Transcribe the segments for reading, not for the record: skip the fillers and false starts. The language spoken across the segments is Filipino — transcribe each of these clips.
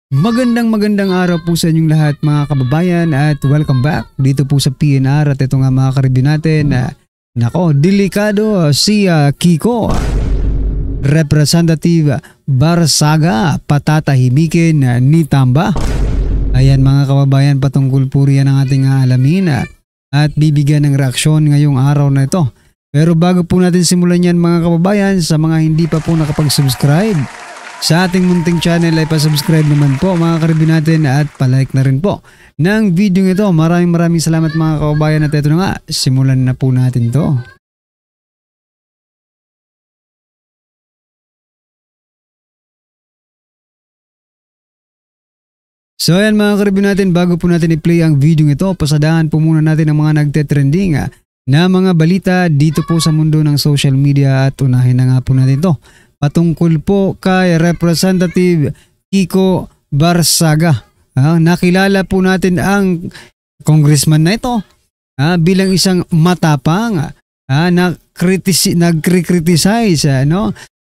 Magandang araw po sa inyong lahat mga kababayan at welcome back dito po sa PNR at ito nga mga ka-review natin delikado si Kiko. Representative Barsaga patatahimikin ni Tamba. Ayan mga kababayan, patungkol po riyan ang ating alamin at bibigyan ng reaksyon ngayong araw na ito. Pero bago po natin simulan yan mga kababayan, sa mga hindi pa po nakapag-subscribe sa ating munting channel ay pa-subscribe naman po mga ka-review natin at palike na rin po ng video ito. Maraming salamat mga kababayan at ito na nga, simulan na po natin to. So ayan mga ka-review natin, bago po natin i-play ang video ito, pasadahan po muna natin ang mga nagte-trending na mga balita dito po sa mundo ng social media at unahin na nga po natin to. Patungkol po kay Representative Kiko Barsaga. Nakilala po natin ang congressman na ito bilang isang matapang nag-criticize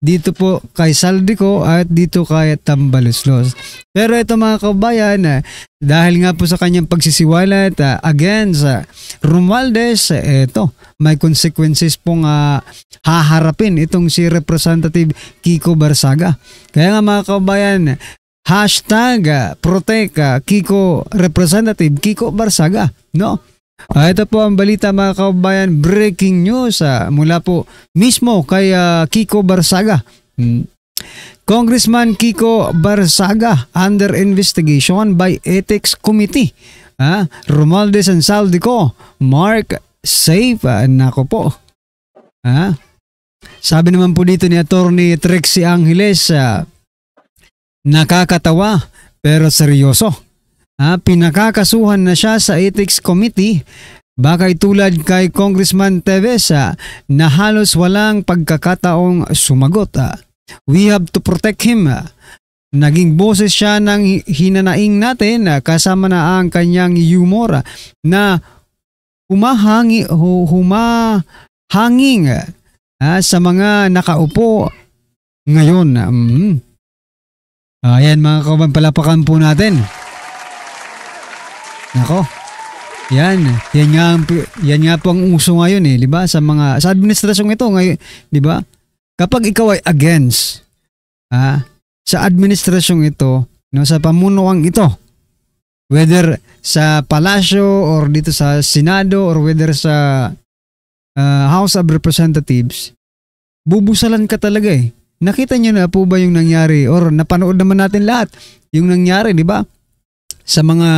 dito po kay Saldico at dito kay Tambaloslos. Pero ito mga kabayan, dahil nga po sa kanyang pagsisiwalat against Romualdez, ito may consequences pong haharapin itong si Representative Kiko Barsaga. Kaya nga mga kabayan, #protect Kiko Representative Kiko Barsaga, no? Ito po ang balita mga kababayan, breaking news mula po mismo kay Kiko Barsaga. Congressman Kiko Barsaga under investigation by Ethics Committee. Romualdez and Saldico, Mark safe. Nako po. Sabi naman po dito ni Attorney Trixie Angeles, nakakatawa pero seryoso. Pinakakasuhan na siya sa Ethics Committee, bakay tulad kay Congressman Teves na halos walang pagkakataong sumagot. We have to protect him. Naging boses siya ng hinanaing natin kasama na ang kanyang humor na humahanging sa mga nakaupo ngayon. Ayan mga kababayan, palapakan po natin. Nako. Yan nga po ang uso ngayon di ba? Sa administrasyong ito ngayon, di ba? Kapag ikaw ay against sa administrasyong ito, sa pamunuan ito, whether sa palasyo or dito sa Senado or whether sa House of Representatives, bubusalan ka talaga Nakita niyo na po ba yung nangyari or napanood naman natin lahat yung nangyari, di ba? Sa mga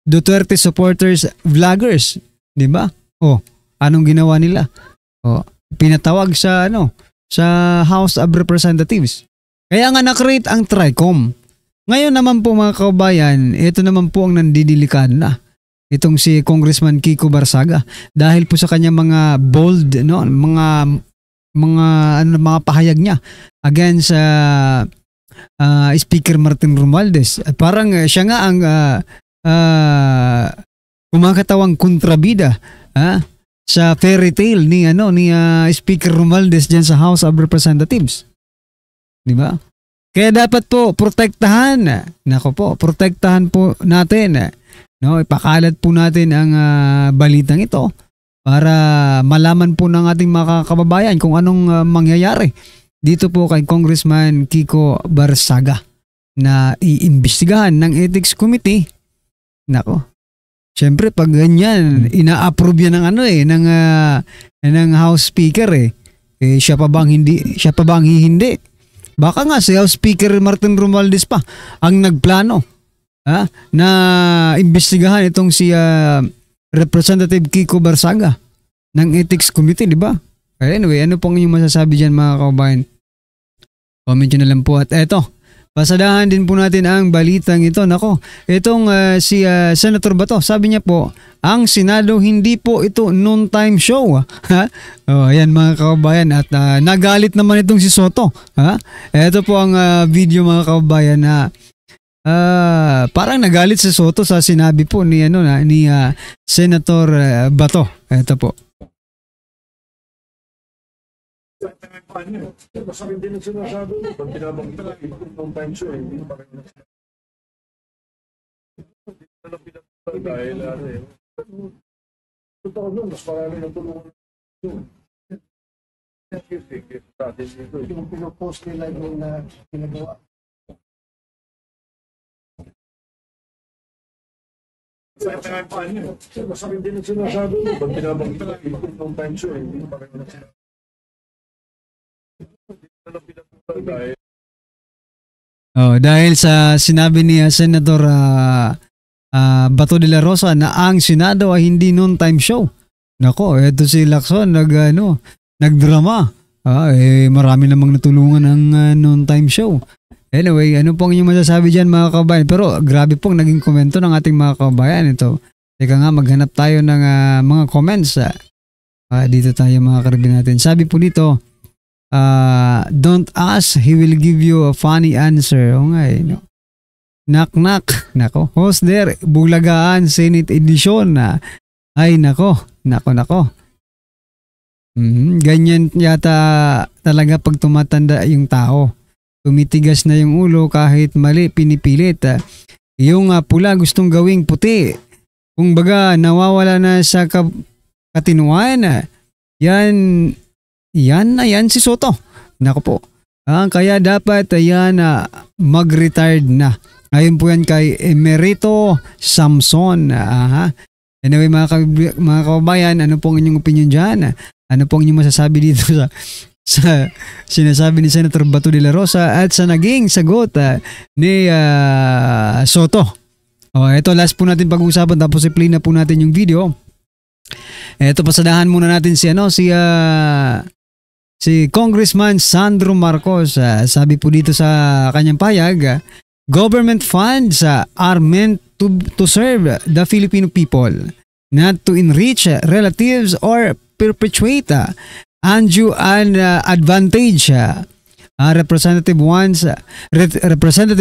Duterte supporters, vloggers, di ba? Anong ginawa nila? Pinatawag sa sa House of Representatives. Kaya nga na-create ang TRICOM. Ngayon naman po mga kababayan, ito naman po ang nandidelikado na. Itong si Congressman Kiko Barsaga dahil po sa kanyang mga bold mga pahayag niya against Speaker Martin Romualdez. Parang siya nga ang kumakatawang kontrabida sa fairy tale ni Speaker Romualdez diyan sa House of Representatives. Di ba? Kaya dapat po protektahan. Protektahan po natin. Ipakalat po natin ang balitang ito para malaman po ng ating mga kababayan kung anong mangyayari dito po kay Congressman Kiko Barsaga na iimbestigahan ng Ethics Committee. Siyempre pag ganyan, ina-approve yan ng House Speaker siya pa bang hindi? Baka nga si House Speaker Martin Romualdez pa ang nagplano na imbestigahan itong si Representative Kiko Barsaga ng Ethics Committee, di ba? Anyway, ano pong inyong masasabi dyan mga kababayan? Comment nyo na lang po. At eto, pasadahan din po natin ang balitang ito. Itong si Senator Bato, sabi niya po, ang Senado hindi po ito noon-time show. Ayan mga kababayan. At nagalit naman itong si Soto. Ito po ang video mga kababayan na parang nagalit si Soto sa sinabi po ni Senator Bato. Ito po. Masakit din ang sinasabi. Pag binabanggit na, ibang time show, hindi pa rin Dahil totoo nun, mas marami na tulungan yun. Yung pinopost nila yung ginagawa. Masabi din ang sinasabi mo, ba't binabanggit na yung time show, hindi pa rin na sinasabi. Dahil sa sinabi ni Senator Bato de la Rosa na ang Senado ay hindi noon-time show. Nako, eto si Lacson nagdrama. Marami namang natulungan ng noon-time show. Anyway, ano pong inyong masasabi dyan mga kabayan? Pero grabe pong naging komento ng ating mga kabayan ito. Teka nga, maghanap tayo ng mga comments. Dito tayo mga karibin natin. Sabi po dito, don't ask, he will give you a funny answer. O nga no? Knock knock. Nako, host there, Bulagaan Senate Edition. Ay nako. Ganyan yata talaga pag tumatanda yung tao. Tumitigas na yung ulo kahit mali pinipilit. Yung pula gustong gawing puti. Kung baga nawawala na sa katinuan. Yan si Soto. Nako po. Kaya dapat mag-retired na. Ngayon po yan kay Emerito Samson. Anyway mga kababayan, ano pong inyong opinion dyan? Ano pong inyong masasabi dito sa sinasabi ni Senator Bato de la Rosa at sa naging sagot ni Soto? Ito last po natin pag-uusapan tapos i-play na po natin yung video. Ito pasadahan muna natin si Congressman Sandro Marcos. Sabi po dito sa kanyang payag, government funds are meant to serve the Filipino people, not to enrich relatives or perpetuate undue advantage. Representative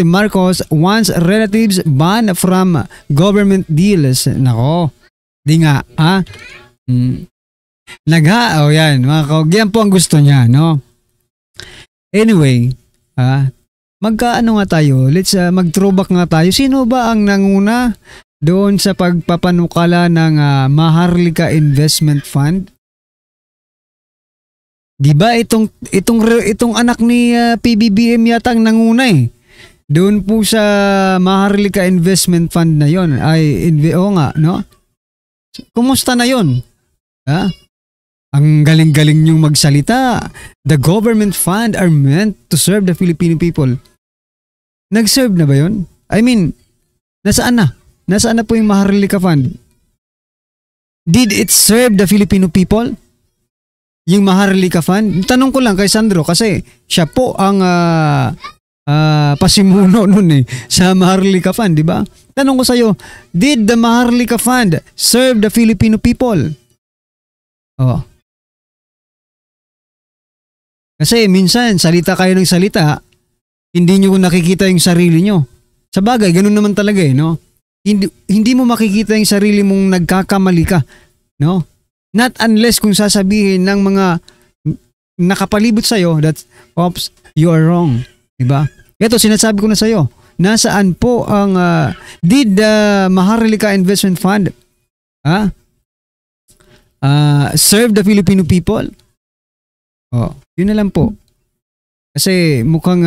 Marcos wants relatives banned from government deals. Nako, di nga yan mga yan po ang gusto niya, no? Anyway, magkaano nga tayo? Let's mag-throwback nga tayo. Sino ba ang nanguna doon sa pagpapanukala ng Maharlika Investment Fund? Di ba itong anak ni PBBM yata ang nanguna eh. Doon po sa Maharlika Investment Fund na yon no? Kumusta na yon? Ang galing-galing niyong magsalita. The government fund are meant to serve the Filipino people. Nag-serve na ba yon? I mean, nasaan na? Nasaan na po yung Maharlika Fund? Did it serve the Filipino people? Yung Maharlika Fund? Tanong ko lang kay Sandro kasi siya po ang pasimuno nun sa Maharlika Fund, di ba? Tanong ko sa'yo, did the Maharlika Fund serve the Filipino people? Kasi minsan, salita kayo ng salita, hindi nyo nakikita yung sarili nyo. Sa bagay, ganun naman talaga no? Hindi mo makikita yung sarili mong nagkakamali ka, no? Not unless kung sasabihin ng mga nakapalibot sa'yo that, oops, you are wrong. Diba? Ito, sinasabi ko na sa'yo, nasaan po ang, did the Maharlika Investment Fund serve the Filipino people? Yun na lang po. Kasi mukhang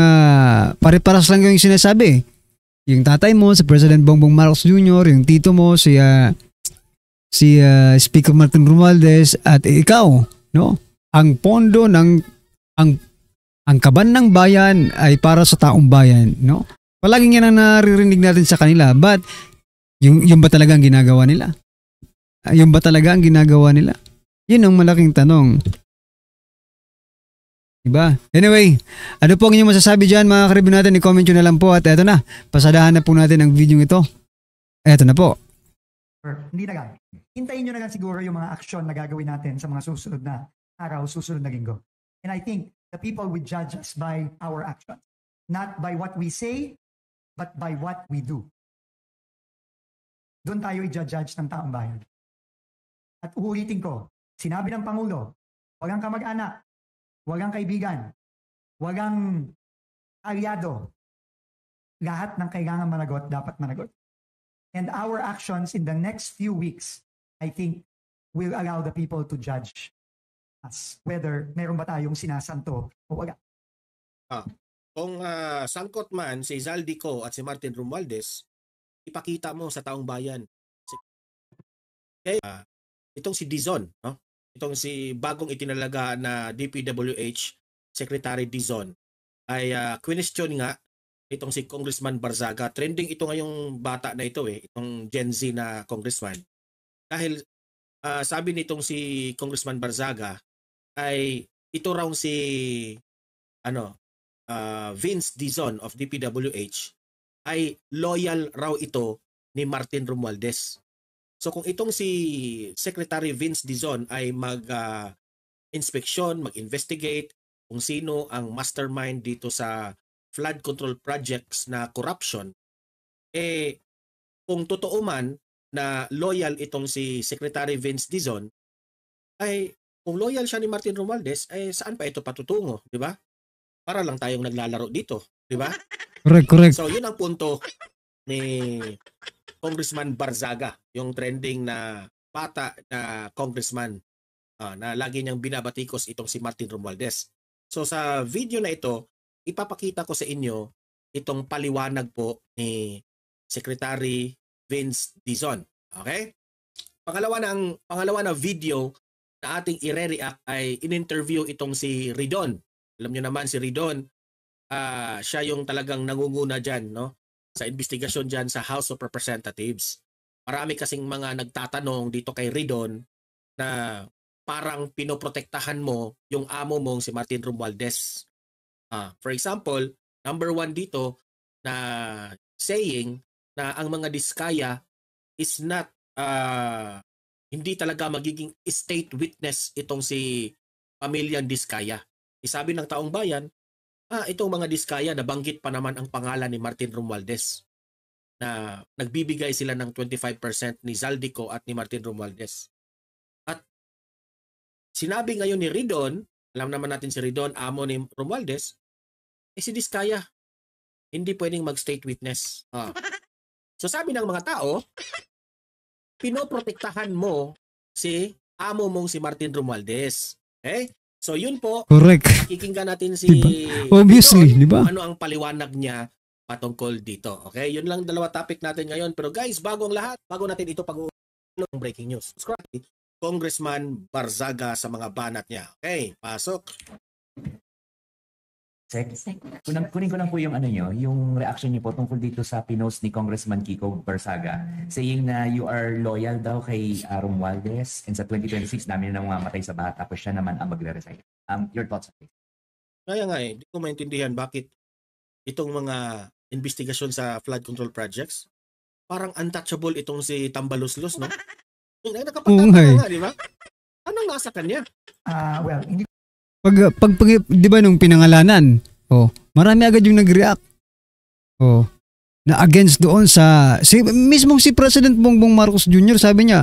pare-paras lang yung sinasabi. Yung tatay mo, si President Bongbong Marcos Jr., yung tito mo, si Speaker Martin Romualdez, at ikaw, no? Ang pondo ang kaban ng bayan ay para sa taong bayan, no? Palaging yan ang naririnig natin sa kanila, but yung ba talaga ang ginagawa nila? Yung ba talaga ang ginagawa nila? Yun ang malaking tanong. Diba? Anyway, ano po ang inyong masasabi dyan mga karibin natin? I-comment nyo na lang po at eto na, pasadahan na po natin ang video ito. Eto na po. Hindi na lang. Hintayin nyo na lang siguro yung mga aksyon na gagawin natin sa mga susunod na araw, susunod na linggo. And I think the people will judge us by our actions. Not by what we say, but by what we do. Doon tayo i-judge ng taong bayan. At uulitin ko, sinabi ng Pangulo, walang kamag-anak, walang kaibigan, walang aliado. Lahat ng kailangan managot, dapat managot. And our actions in the next few weeks, I think, will allow the people to judge us whether meron ba tayong sinasanto o wala. Kung sangkot man si Zaldico at si Martin Romualdez, ipakita mo sa taong bayan. Kaya itong si Dizon, no? Itong si bagong itinalaga na DPWH Secretary Dizon ay question nga itong si Congressman Barzaga. Trending ito ngayong bata na ito itong Gen Z na congressman. Dahil sabi nitong si Congressman Barzaga ay ito raw si Vince Dizon of DPWH ay loyal raw ito ni Martin Romualdez. So kung itong si Secretary Vince Dizon ay mag-inspeksyon, mag-investigate kung sino ang mastermind dito sa flood control projects na corruption, kung totoo man na loyal itong si Secretary Vince Dizon, ay kung loyal siya ni Martin Romualdez, ay saan pa ito patutungo, di ba? Para lang tayong naglalaro dito, di ba? Correct. So yun ang punto ni Congressman Barzaga, yung trending na bata na congressman na lagi niyang binabatikos itong si Martin Romualdez. So sa video na ito, ipapakita ko sa inyo itong paliwanag po ni Secretary Vince Dizon. Okay? Pangalawa na video na ating ire-react ay in-interview itong si Ridon. Alam niyo naman si Ridon, siya yung talagang nangunguna dyan, no? Sa investigasyon dyan sa House of Representatives. Marami kasing mga nagtatanong dito kay Ridon na parang pinoprotektahan mo yung amo mong si Martin Romualdez. For example, number 1 dito na saying na ang mga diskaya is not hindi talaga magiging state witness itong si pamilyang Diskaya. Isabi ng taong bayan, itong mga Diskaya nabanggit pa naman ang pangalan ni Martin Romualdez na nagbibigay sila ng 25% ni Zaldico at ni Martin Romualdez. At sinabi ngayon ni Ridon, alam naman natin si Ridon, amo ni Romualdez, si Diskaya hindi pwedeng mag-state witness. So sabi ng mga tao, pinoprotektahan mo si amo mong si Martin Romualdez. Okay? So yun po, Correct. pakikinggan natin si Obviously, di ba? ano ang paliwanag niya patungkol dito. Okay? Yun lang dalawa topic natin ngayon. Pero guys, bago ang lahat, bago natin ito pag-uusapan ng breaking news. Congressman Barzaga sa mga banat niya. Okay, pasok. Kunin ko lang po yung yung reaction niyo po tungkol dito sa pinost ni Congressman Kiko Barzaga saying na you are loyal daw kay Romualdez and sa 2026 namin na mamatay sa baha tapos siya naman ang magre-resign. Your thoughts on this? Kaya nga hindi ko maintindihan bakit itong mga investigasyon sa flood control projects parang untouchable itong si Tambaluslos, no? Nakapagtataka nga, di ba? Anong nasa kanya? Well, hindi Pag di ba nung pinangalanan, marami agad yung nag-react. Na against doon sa mismong si President Bongbong Marcos Jr. sabi niya,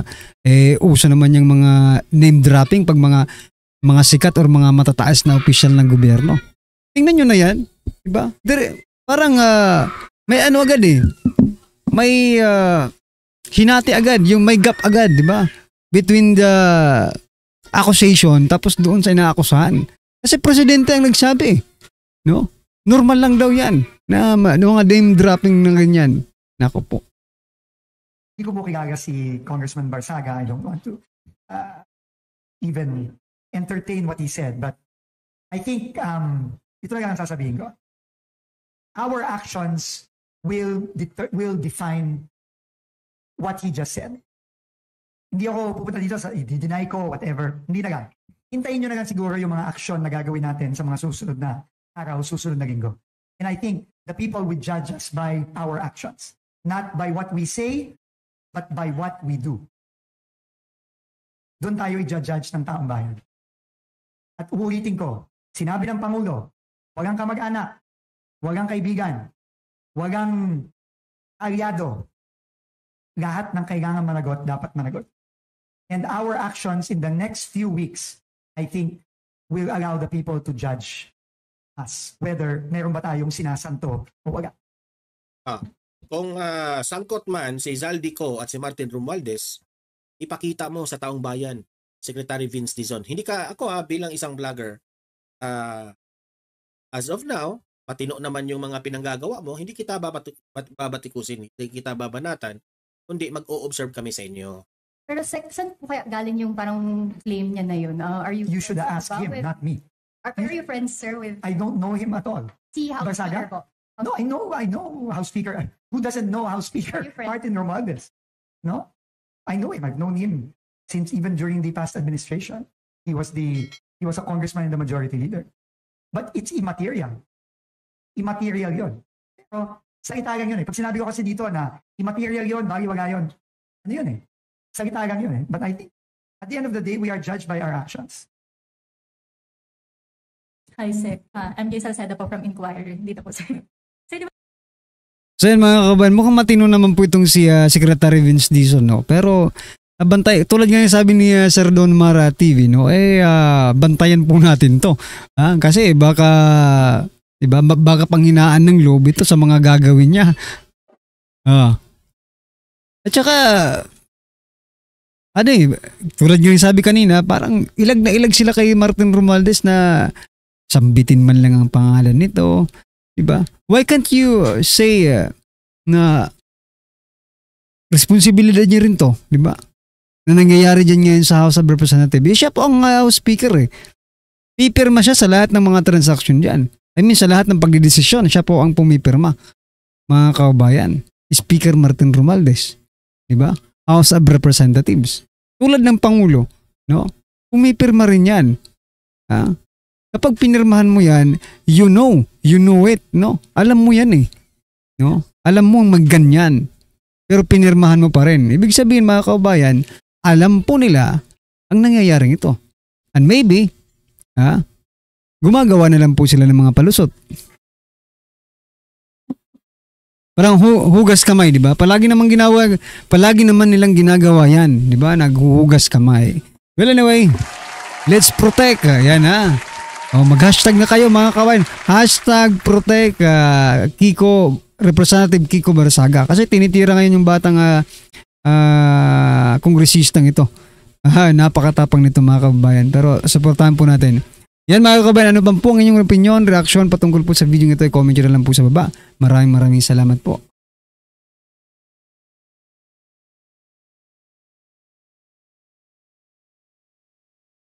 uso naman yung mga name dropping pag mga sikat or mga matataas na opisyal ng gobyerno. Tingnan niyo na 'yan, di ba? Parang may ano agad may hinati agad, yung may gap agad, di ba? Between the accusation tapos doon sa inaakusahan. Kasi presidente ang nagsabi, no? Normal lang daw 'yan na mga name dropping ng ganyan. Nako po. Hindi ko po kilala si Congressman Barzaga. I don't want to even entertain what he said, but I think ito lang ang sasabihin ko. Our actions will define what he just said. Hindi ako pupunta dito sa i-deny ko, whatever. Hindi na lang. Hintayin nyo na lang siguro yung mga aksyon na gagawin natin sa mga susunod na araw, susunod na linggo. And I think the people will judge us by our actions. Not by what we say, but by what we do. Doon tayo i-judge ng taong bayan. At uulitin ko, sinabi ng Pangulo, walang kamag-anak, walang kaibigan, walang aliado. Lahat ng kailangan managot, dapat managot. And our actions in the next few weeks, I think, will allow the people to judge us whether meron ba tayong sinasanto o wala. kung sangkot man si Zaldico at si Martin Romualdez, ipakita mo sa taong bayan, Secretary Vince Dizon. Hindi ka, ako bilang isang vlogger, as of now, patino naman yung mga pinanggagawa mo, hindi kita babatikusin, hindi kita babanatan, kundi mag-o-observe kami sa inyo. Pero saan po kaya galing yung parang claim niya na yun? Are you You should ask him, not me. Are you friends, sir, with I don't know him at all. si House Barsaga? Speaker po? No, I know House Speaker. Who doesn't know House Speaker Are you friends? Martin Romualdez? No? I know him. I've known him since even during the past administration. He was a congressman and the majority leader. But it's immaterial. Immaterial yun. Pero salita lang yun eh. Pag sinabi ko kasi dito na immaterial yun, baliwala yun. Ano yun eh? Salita lang yun eh. But I think at the end of the day, we are judged by our actions. Hi, Sec. MJ Salceda po from Inquirer. Dito po, sir. Sir, di ba So yun mga kabayan, mukhang matino naman po itong si Secretary Vince Dizon, no? Pero bantay, tulad nga yung sabi ni Sir Don Mara TV, no? Bantayan po natin to. Kasi baka, diba, baka panghinaan ng loob ito sa mga gagawin niya. At saka, tulad nga yung sabi kanina, parang ilag na ilag sila kay Martin Romualdez na sambitin man lang ang pangalan nito. Diba? Why can't you say na responsibilidad niya rin to, diba? Na nangyayari dyan ngayon sa House of Representatives. Siya po ang House Speaker eh. Pipirma siya sa lahat ng mga transaction dyan. I mean, sa lahat ng pagdidesisyon, siya po ang pumipirma. Mga kaubayan. Speaker Martin Romualdez. Diba? House of Representatives. Tulad ng Pangulo, no? Pumipirma rin yan. Kapag pinirmahan mo yan, you know it, no? Alam mo yan eh, no? Alam mo magganyan, pero pinirmahan mo pa rin. Ibig sabihin mga kaubayan, alam po nila ang nangyayaring ito. And maybe, gumagawa na lang po sila ng mga palusot. Parang hugas kamay, di ba? Palagi naman nilang ginagawa yan, di ba? Naghuhugas kamay. Well anyway, let's protect. Yan mag-hashtag na kayo mga kawain. Hashtag protect Kiko, Representative Kiko Barsaga. Kasi tinitira ngayon yung batang kongresistang ito. Napakatapang nito mga kababayan. Pero supportahan po natin. Yan mga kababayan, ano bang po ang inyong opinion, reaksyon patungkol po sa video ito? I-comment nyo na lang po sa baba. Maraming salamat po.